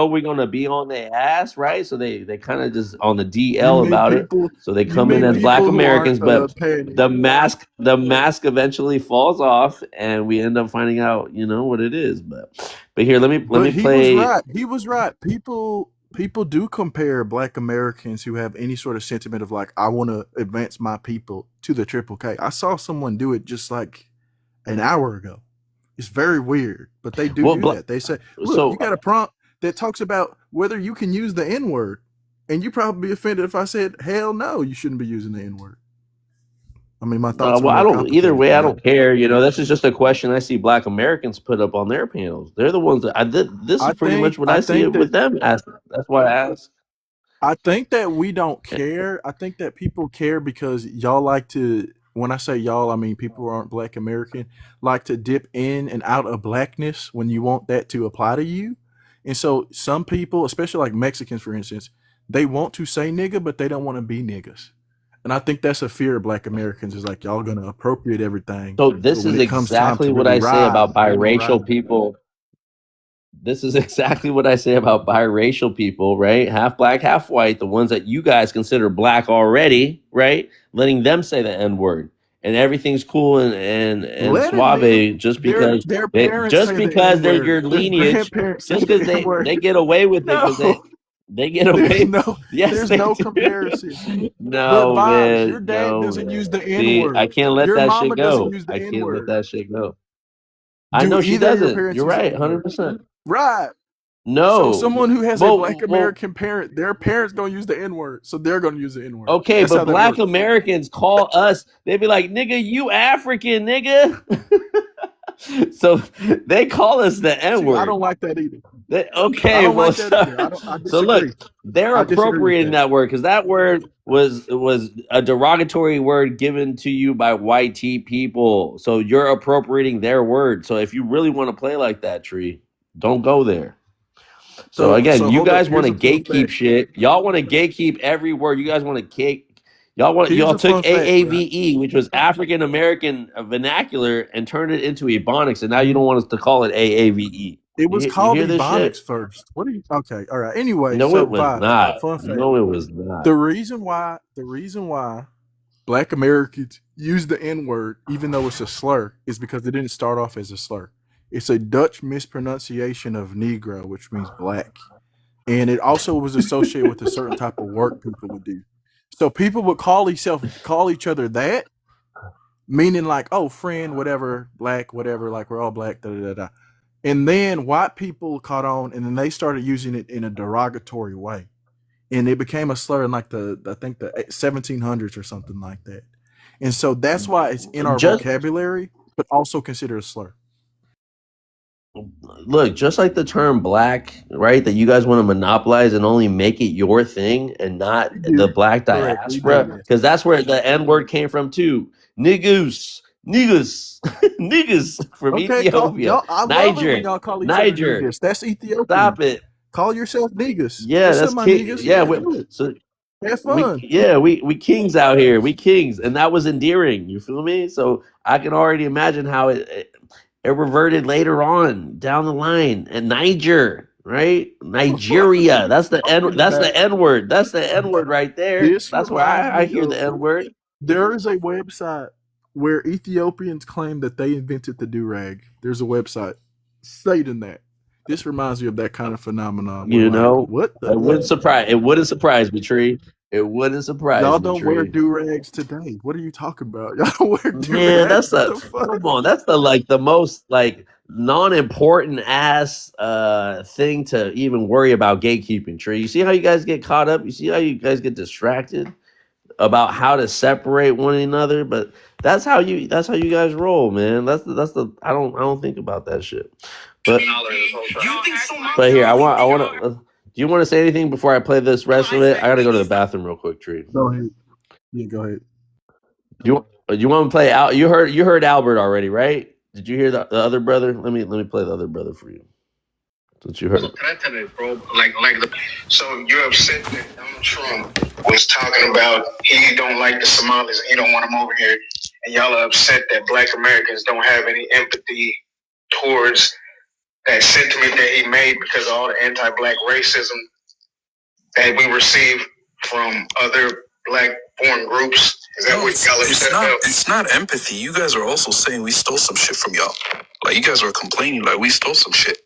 we're gonna be on their ass, right? So they kind of just on the You DL mean about it. people? So they You come in mean as Black people who aren't Americans, but petty? the mask eventually falls off, and we end up finding out, what it is. But here, let me But he was play. right. He was right. People do compare Black Americans who have any sort of sentiment of like, I want to advance my people to the Triple K. I saw someone do it just like an hour ago. It's very weird, but they do that. They say, look, So you got a prompt that talks about whether you can use the N-word. And you probably be offended if I said, hell no, you shouldn't be using the N-word. I mean, my thoughts are well, I more don't. Either complicated way, than I that. don't care. This is just a question I see Black Americans put up on their panels. They're the ones that I did. This is pretty much what I see it with them as. That's why I ask. I think that we don't care. I think that people care because y'all like to, when I say y'all, I mean people who aren't Black American, like to dip in and out of blackness when you want that to apply to you. And so some people, especially like Mexicans, for instance, they want to say nigga, but they don't want to be niggas. And I think that's a fear of Black Americans is like, y'all going to appropriate everything. So this is exactly what I say about biracial people. This is exactly what I say about biracial people, right? Half Black, half white, the ones that you guys consider Black already, right? Letting them say the N-word. and everything's cool and Let him live. suave just because Their parents just say the because they're N-word. your Their lineage, grandparents say just the because N-word. they get away with it because No, they get there's away. no Yes, there's they no do. comparison. But No, Vibes, your man, dad no, doesn't use man. the See, I N-word. can't let Your that mama shit doesn't go. use the I can't let N-word. that shit go. I Do know she either of your doesn't. parents You're use the right, N-word? 100%. Right. So No, someone who has a Black well, American parent, their parents don't use the N-word, so they're gonna use the N-word. okay, That's how but that Black works. Americans call us. They be like, "Nigga, you African, nigga." So they call us the N See, I word. don't like that either. I Okay, don't well, like that either. I so look, disagree. they're I disagree with appropriating that. that word because that word was a derogatory word given to you by white people. So you're appropriating their word. So if you really want to play like that, Tree, don't go there. So again, So you hold up. guys want Here's to a fun gatekeep fact. shit. Y'all want to gatekeep every word. You guys want to cake. Here's Y'all a took fun fact, right? AAVE, which was African American vernacular, and turned it into Ebonics, and now you don't want us to call it AAVE. It was You called hear this Ebonics shit? first. What are you? Okay, all right. Anyway, No, so it was Vibes, not. fun fact. No, it was not. The reason why Black Americans use the N-word, even though it's a slur, is because it didn't start off as a slur. It's a Dutch mispronunciation of Negro, which means black. And it also was associated with a certain type of work people would do. So people would call each other that, meaning like, oh, friend, whatever, black, whatever, like we're all black, da da da. And then white people caught on, and then they started using it in a derogatory way, and it became a slur in like the 1700s or something like that. And so that's why it's in our Just vocabulary, but also considered a slur. look, just like the term black, right? That you guys want to monopolize and only make it your thing and not We the do. black Correct. We diaspora, do. because that's where the N word came from too. Niggas, niggas from Okay, call Ethiopia, y'all. I love it when y'all call each other Niger. niggas. That's Ethiopian. Stop it. Call yourself niggas. Yeah, What's up, that's my king. niggas? Yeah, Do it. so Have fun. we kings out here. We kings, and that was endearing. You feel me? So I can already imagine how it reverted later on down the line. And Niger, right? Nigeria. That's the N. That's the N word. That's the N word right there. This That's where reminds I me hear the of N word. there is a website where Ethiopians claim that they invented the do-rag. There's a website stating that. This reminds me of that kind of phenomenon. Where You like, know, what the it wouldn't surprise. It wouldn't surprise me, Tree. It wouldn't surprise y'all me, don't wear Tree. do-rags today. What are you talking about? Y'all don't wear Man, do-rags? that's What a the fuck? come on. That's the most like non-important ass thing to even worry about gatekeeping. Tree. You see how you guys get caught up? You see how you guys get distracted about how to separate one another? But that's how you guys roll, man. That's the I don't think about that shit. But here I want to. Do you want to say anything before I play this rest of it? I gotta go to the bathroom real quick, Tree. Go ahead. Yeah, go ahead. You want to play out? You heard Albert already, right? Did you hear the other brother? Let me play the other brother for you. That's what you heard. Bro. So you're upset that Donald Trump was talking about he don't like the Somalis and he don't want them over here, and y'all are upset that Black Americans don't have any empathy towards that sentiment that he made because of all the anti-Black racism that we receive from other Black foreign groups. Is that what y'all upset about? It's not empathy. You guys are also saying we stole some shit from y'all. Like, you guys are complaining like we stole some shit.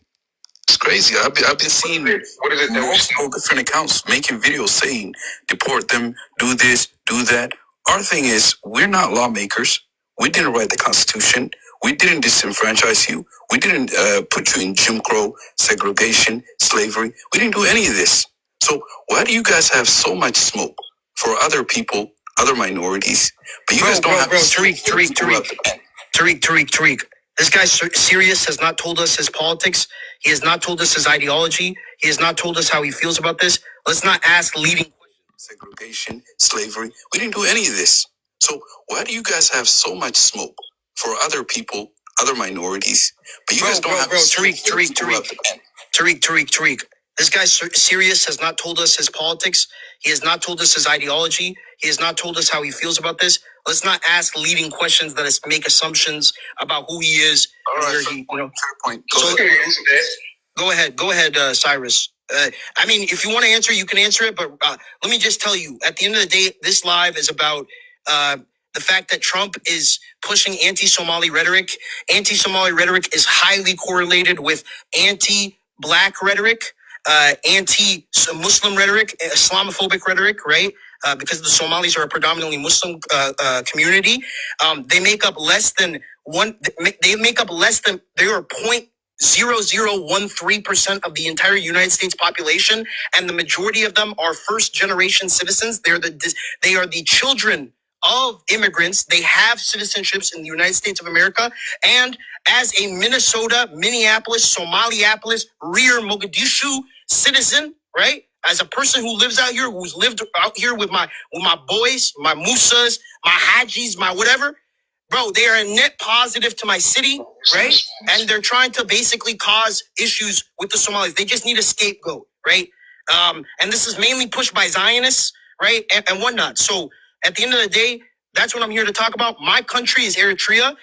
It's crazy. I've been seeing multiple different accounts making videos saying deport them, do this, do that. Our thing is, we're not lawmakers. We didn't write the Constitution. We didn't disenfranchise you. We didn't put you in Jim Crow, segregation, slavery. We didn't do any of this. So why do you guys have so much smoke for other people, other minorities, but you guys don't have Tariq. This guy Sirius has not told us his politics. He has not told us his ideology. He has not told us how he feels about this. Let's not ask leading questions. Segregation, slavery. We didn't do any of this. So why do you guys have so much smoke for other people, other minorities, but you guys don't have Tariq. This guy Sirius has not told us his politics. He has not told us his ideology. He has not told us how he feels about this. Let's not ask leading questions that is make assumptions about who he is. All right, where he, fair point. Go ahead, Cyrus. I mean, if you want to answer, you can answer it. But let me just tell you, at the end of the day, this live is about the fact that Trump is pushing anti-Somali rhetoric. Anti-Somali rhetoric is highly correlated with anti-Black rhetoric, anti-Muslim rhetoric, Islamophobic rhetoric, right? Because the Somalis are a predominantly Muslim community. They make up less than they are 0.0013% of the entire United States population, and the majority of them are first generation citizens. They are the children of immigrants. They have citizenships in the United States of America. And as a Minnesota, Minneapolis, Somaliapolis, Rear Mogadishu citizen, right? As a person who lives out here, who's lived out here with my boys, my Musas, my Hajis, my whatever, bro, they are a net positive to my city, right? And they're trying to basically cause issues with the Somalis. They just need a scapegoat, right? And this is mainly pushed by Zionists, right? And whatnot. So at the end of the day, that's what I'm here to talk about. My country is Eritrea.